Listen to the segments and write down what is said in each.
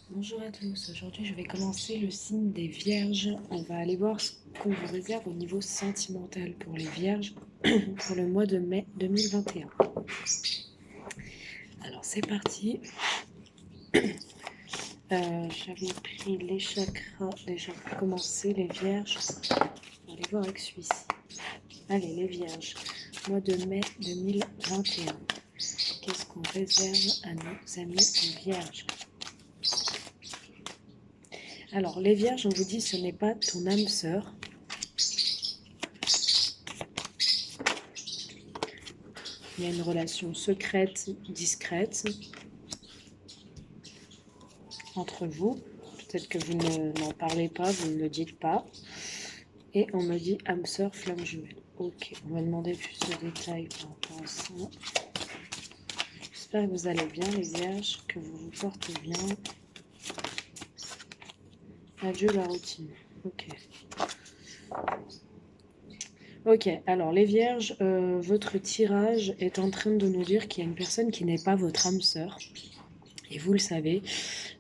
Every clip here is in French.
Bonjour à tous, aujourd'hui je vais commencer le signe des Vierges. On va aller voir ce qu'on vous réserve au niveau sentimental pour les Vierges pour le mois de mai 2021. Alors c'est parti. J'avais pris les chakras déjà pour commencer, les Vierges. On va aller voir avec celui-ci. Allez les Vierges, mois de mai 2021. Qu'est-ce qu'on réserve à nos amis les Vierges? Alors les Vierges, on vous dit ce n'est pas ton âme sœur. Il y a une relation secrète, discrète entre vous. Peut-être que vous n'en parlez pas, vous ne le dites pas. Et on me dit âme sœur, flamme jumelle. Ok, on va demander plus de détails par rapport à ça. J'espère que vous allez bien les Vierges, que vous vous portez bien. Adieu la routine. Ok. Ok, alors les Vierges, votre tirage est en train de nous dire qu'il y a une personne qui n'est pas votre âme sœur. Et vous le savez,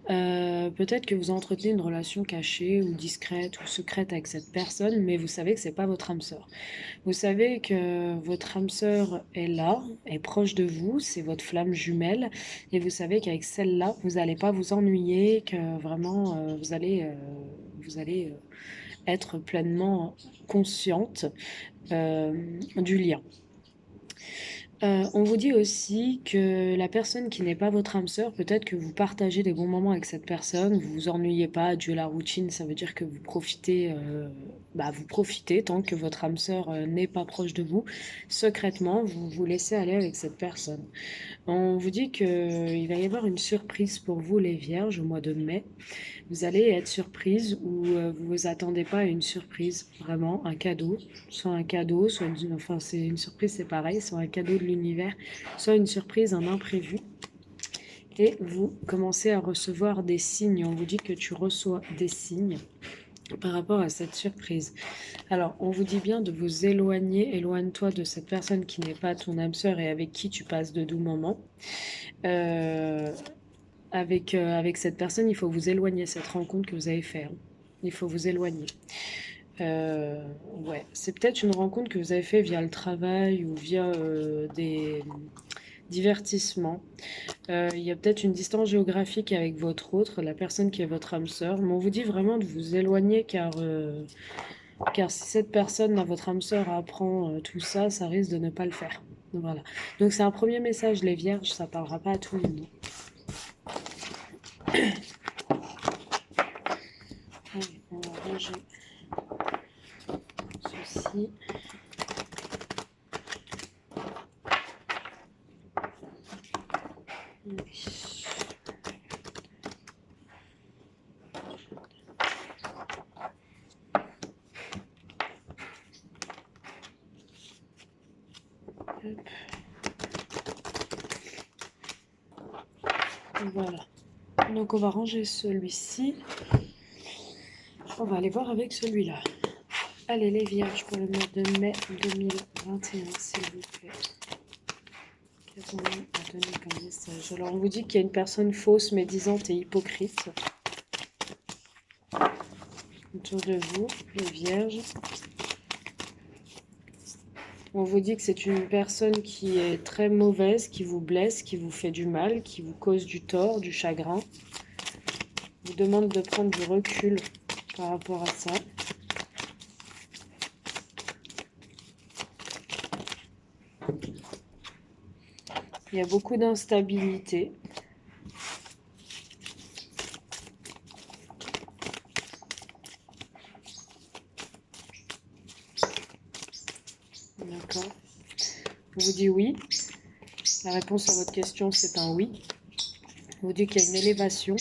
peut-être que vous entretenez une relation cachée ou discrète ou secrète avec cette personne, mais vous savez que c'est pas votre âme sœur. Vous savez que votre âme sœur est là, est proche de vous, c'est votre flamme jumelle, et vous savez qu'avec celle-là, vous n'allez pas vous ennuyer, que vraiment vous allez être pleinement consciente du lien. On vous dit aussi que la personne qui n'est pas votre âme sœur, peut-être que vous partagez des bons moments avec cette personne, vous vous ennuyez pas, adieu la routine, ça veut dire que vous profitez, vous profitez tant que votre âme sœur n'est pas proche de vous. Secrètement, vous vous laissez aller avec cette personne. On vous dit qu'il va y avoir une surprise pour vous les Vierges au mois de mai. Vous allez être surprise ou vous vous attendez pas à une surprise, vraiment un cadeau, soit un cadeau, soit enfin c'est une surprise, c'est pareil, soit un cadeau de l'univers, soit une surprise, un imprévu. Et vous commencez à recevoir des signes. On vous dit que tu reçois des signes par rapport à cette surprise. Alors, on vous dit bien de vous éloigner, éloigne-toi de cette personne qui n'est pas ton âme sœur et avec qui tu passes de doux moments. Avec cette personne, il faut vous éloigner, cette rencontre que vous avez faite. Il faut vous éloigner. Ouais, c'est peut-être une rencontre que vous avez fait via le travail ou via des divertissements. Il y a peut-être une distance géographique avec votre autre, la personne qui est votre âme sœur. Mais on vous dit vraiment de vous éloigner car si cette personne, votre âme sœur, apprend tout ça, ça risque de ne pas le faire. Donc voilà. Donc c'est un premier message, les vierges, ça parlera pas à tout le monde. Allez, on va ranger ceci. Hop. Voilà. Donc on va ranger celui-ci. On va aller voir avec celui-là. Allez les vierges pour le mois de mai 2021, s'il vous plaît. Qu'est-ce qu'on a donné comme message? Alors on vous dit qu'il y a une personne fausse, médisante et hypocrite autour de vous, les vierges. On vous dit que c'est une personne qui est très mauvaise, qui vous blesse, qui vous fait du mal, qui vous cause du tort, du chagrin. Vous demande de prendre du recul par rapport à ça. Il y a beaucoup d'instabilité. D'accord. On vous dit oui. La réponse à votre question, c'est un oui. On vous dit qu'il y a une élévation.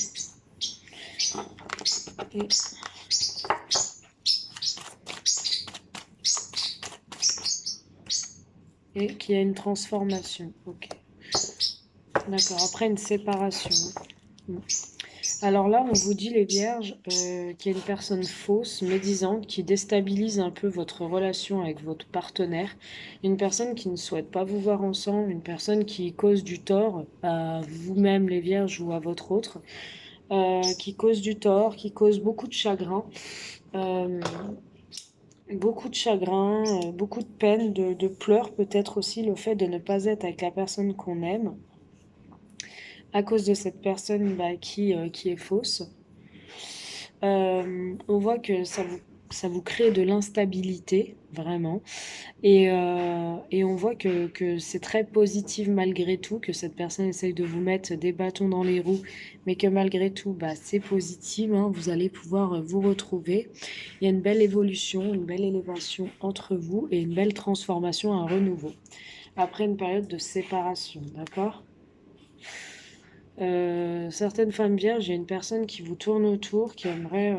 Et qu'il y a une transformation. Ok. D'accord. Après une séparation. Alors là, on vous dit, les vierges, qu'il y a une personne fausse, médisante, qui déstabilise un peu votre relation avec votre partenaire. Une personne qui ne souhaite pas vous voir ensemble, une personne qui cause du tort à vous-même, les vierges, ou à votre autre. qui cause du tort, qui cause beaucoup de chagrin. Euh, Beaucoup de chagrin, beaucoup de peine, de pleurs, peut-être aussi le fait de ne pas être avec la personne qu'on aime à cause de cette personne bah, qui est fausse. On voit que ça vous crée de l'instabilité, vraiment. Et on voit que c'est très positif malgré tout, que cette personne essaye de vous mettre des bâtons dans les roues, mais que malgré tout, bah, c'est positif, hein, vous allez pouvoir vous retrouver. Il y a une belle évolution, une belle élévation entre vous et une belle transformation, un renouveau. Après une période de séparation, d'accord? Certaines femmes vierges, il y a une personne qui vous tourne autour, qui aimerait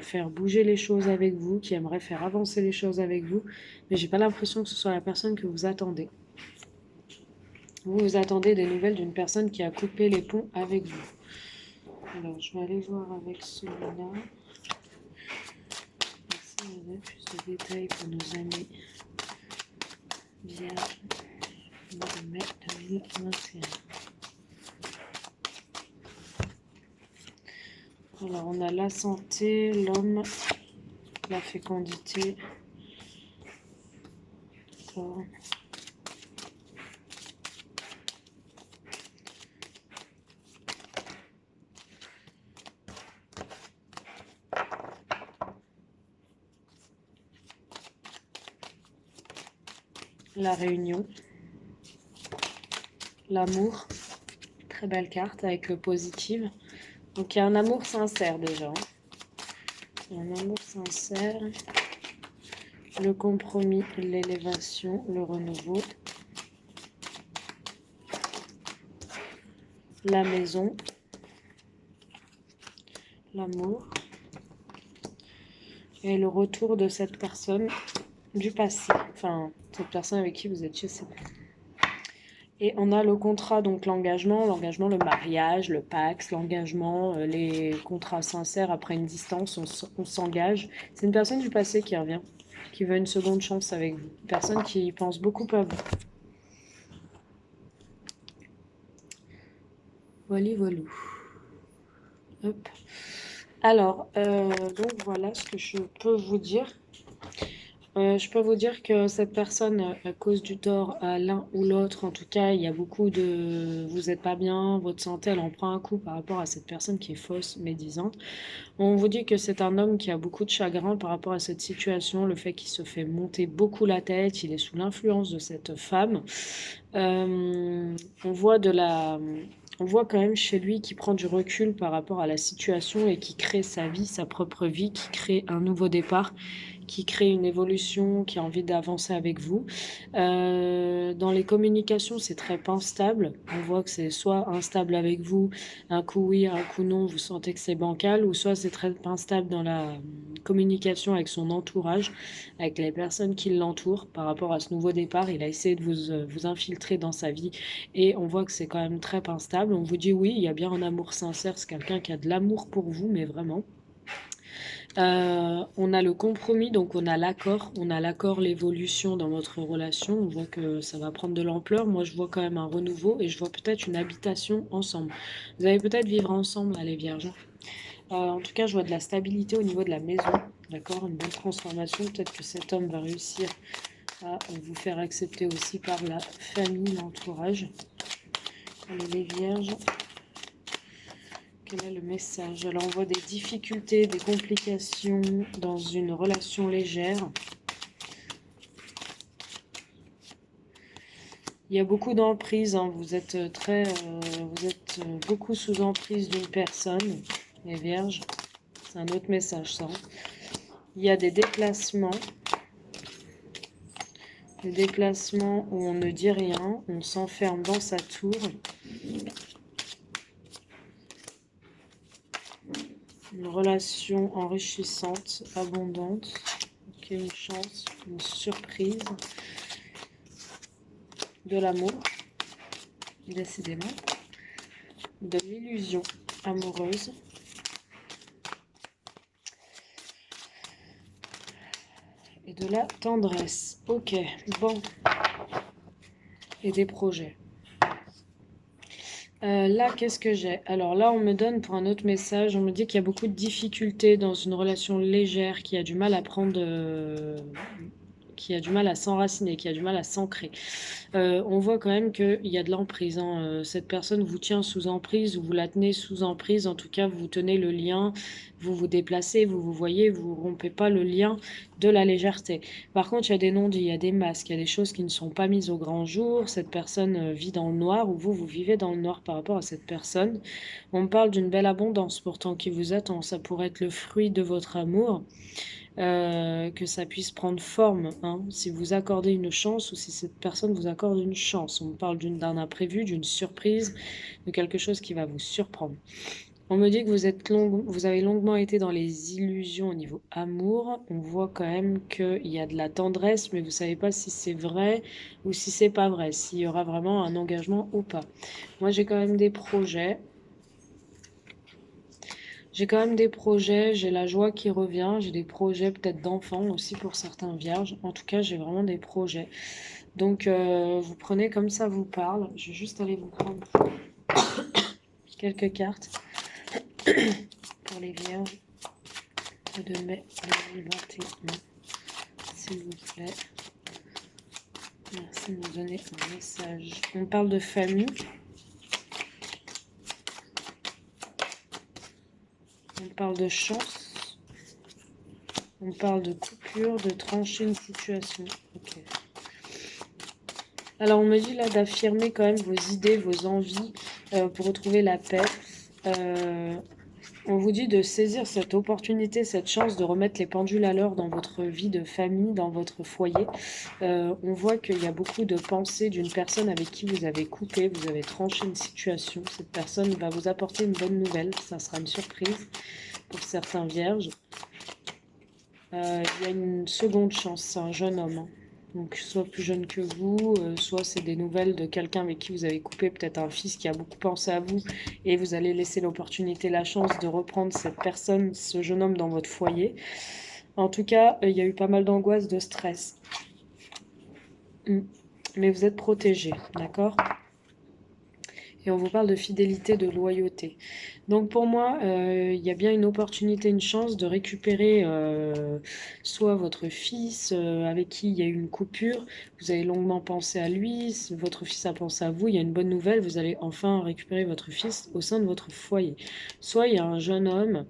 faire bouger les choses avec vous, qui aimerait faire avancer les choses avec vous, mais j'ai pas l'impression que ce soit la personne que vous attendez. Vous attendez des nouvelles d'une personne qui a coupé les ponts avec vous. Alors, je vais aller voir avec celui-là. Merci, on a plus de détails pour nos amis vierges au mois de mai 2021. Alors, on a la santé, l'homme, la fécondité. D'accord. La réunion, l'amour, très belle carte avec le positif. Donc il y a un amour sincère déjà. Il y a un amour sincère, le compromis, l'élévation, le renouveau, la maison, l'amour et le retour de cette personne du passé. Enfin, cette personne avec qui vous étiez séparés. Et on a le contrat, donc l'engagement, le mariage, le Pax, l'engagement, les contrats sincères après une distance, on s'engage. C'est une personne du passé qui revient, qui veut une seconde chance avec vous. Une personne qui pense beaucoup à vous. Voilà, voilà. Hop. Alors, donc voilà ce que je peux vous dire. Je peux vous dire que cette personne cause du tort à l'un ou l'autre. En tout cas, il y a beaucoup de... Vous n'êtes pas bien, votre santé, elle en prend un coup par rapport à cette personne qui est fausse, médisante. On vous dit que c'est un homme qui a beaucoup de chagrin par rapport à cette situation, le fait qu'il se fait monter beaucoup la tête, il est sous l'influence de cette femme. On voit on voit quand même chez lui qu'il prend du recul par rapport à la situation et qui crée sa vie, sa propre vie, qui crée un nouveau départ, qui crée une évolution, qui a envie d'avancer avec vous. Dans les communications, c'est très instable. On voit que c'est soit instable avec vous, un coup oui, un coup non, vous sentez que c'est bancal, ou soit c'est très instable dans la communication avec son entourage, avec les personnes qui l'entourent par rapport à ce nouveau départ. Il a essayé de vous infiltrer dans sa vie et on voit que c'est quand même très instable. On vous dit oui, il y a bien un amour sincère, c'est quelqu'un qui a de l'amour pour vous, mais vraiment. On a le compromis, donc on a l'accord, l'évolution dans votre relation. On voit que ça va prendre de l'ampleur. Moi, je vois quand même un renouveau et je vois peut-être une habitation ensemble. Vous allez peut-être vivre ensemble, là, les vierges. En tout cas, je vois de la stabilité au niveau de la maison, d'accord? Une belle transformation. Peut-être que cet homme va réussir à vous faire accepter aussi par la famille, l'entourage. Allez, les vierges. Quel est le message? Alors, on voit des difficultés, des complications dans une relation légère. Il y a beaucoup d'emprise, hein. Vous êtes beaucoup sous emprise d'une personne, les vierges. C'est un autre message, ça. Il y a des déplacements où on ne dit rien, on s'enferme dans sa tour. Une relation enrichissante, abondante. Ok, une chance, une surprise. De l'amour, décidément. De l'illusion amoureuse. Et de la tendresse. Ok, bon. Et des projets. Là, qu'est-ce que j'ai? Alors là, on me donne pour un autre message, on me dit qu'il y a beaucoup de difficultés dans une relation légère, qui a du mal à prendre, qui a du mal à s'enraciner, qui a du mal à s'ancrer. On voit quand même qu'il y a de l'emprise, hein. Cette personne vous tient sous emprise, ou vous la tenez sous emprise. En tout cas, vous tenez le lien, vous vous déplacez, vous vous voyez, vous rompez pas le lien de la légèreté. Par contre, il y a des non-dits, il y a des masques, il y a des choses qui ne sont pas mises au grand jour. Cette personne vit dans le noir, ou vous vivez dans le noir par rapport à cette personne. On me parle d'une belle abondance pourtant qui vous attend. Ça pourrait être le fruit de votre amour. Que ça puisse prendre forme, hein, si vous accordez une chance ou si cette personne vous accorde une chance. On parle d'un imprévu, d'une surprise, de quelque chose qui va vous surprendre. On me dit que vous avez longuement été dans les illusions au niveau amour. On voit quand même qu'il y a de la tendresse, mais vous ne savez pas si c'est vrai ou si c'est pas vrai, s'il y aura vraiment un engagement ou pas. Moi, j'ai quand même des projets. J'ai quand même des projets, j'ai la joie qui revient, j'ai des projets peut-être d'enfants aussi pour certains vierges. En tout cas, j'ai vraiment des projets. Donc, vous prenez comme ça vous parle. Je vais juste aller vous prendre quelques cartes pour les vierges de mai 2021. S'il vous plaît. Merci de me donner un message. On parle de famille. On parle de chance. On parle de coupure, de trancher une situation. Ok. Alors, on me dit là d'affirmer quand même vos idées, vos envies pour retrouver la paix. On vous dit de saisir cette opportunité, cette chance de remettre les pendules à l'heure dans votre vie de famille, dans votre foyer. On voit qu'il y a beaucoup de pensées d'une personne avec qui vous avez coupé, vous avez tranché une situation. Cette personne va vous apporter une bonne nouvelle, ça sera une surprise pour certains vierges. Il y a une seconde chance, c'est un jeune homme, hein. Donc soit plus jeune que vous, soit c'est des nouvelles de quelqu'un avec qui vous avez coupé, peut-être un fils qui a beaucoup pensé à vous, et vous allez laisser l'opportunité, la chance de reprendre cette personne, ce jeune homme dans votre foyer. En tout cas, il y a eu pas mal d'angoisse, de stress. Mais vous êtes protégé, d'accord? Et on vous parle de fidélité, de loyauté. Donc pour moi, il y a bien une opportunité, une chance de récupérer soit votre fils avec qui il y a eu une coupure, vous avez longuement pensé à lui, si votre fils a pensé à vous, il y a une bonne nouvelle, vous allez enfin récupérer votre fils au sein de votre foyer. Soit il y a un jeune homme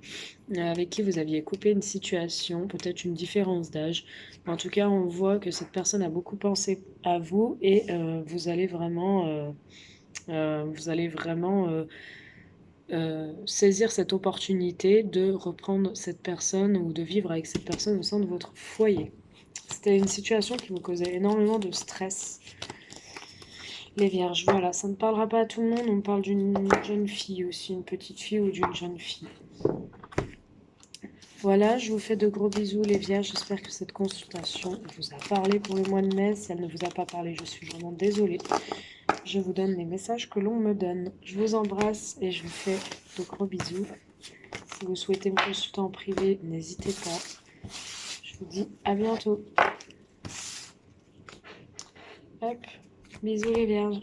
avec qui vous aviez coupé une situation, peut-être une différence d'âge. En tout cas, on voit que cette personne a beaucoup pensé à vous et vous allez vraiment... saisir cette opportunité de reprendre cette personne ou de vivre avec cette personne au sein de votre foyer. C'était une situation qui vous causait énormément de stress. Les vierges, voilà, ça ne parlera pas à tout le monde, on parle d'une jeune fille aussi, une petite fille ou d'une jeune fille. Voilà, je vous fais de gros bisous les vierges, j'espère que cette consultation vous a parlé pour le mois de mai. Si elle ne vous a pas parlé, je suis vraiment désolée. Je vous donne les messages que l'on me donne. Je vous embrasse et je vous fais de gros bisous. Si vous souhaitez me consulter en privé, n'hésitez pas. Je vous dis à bientôt. Hop, bisous les vierges.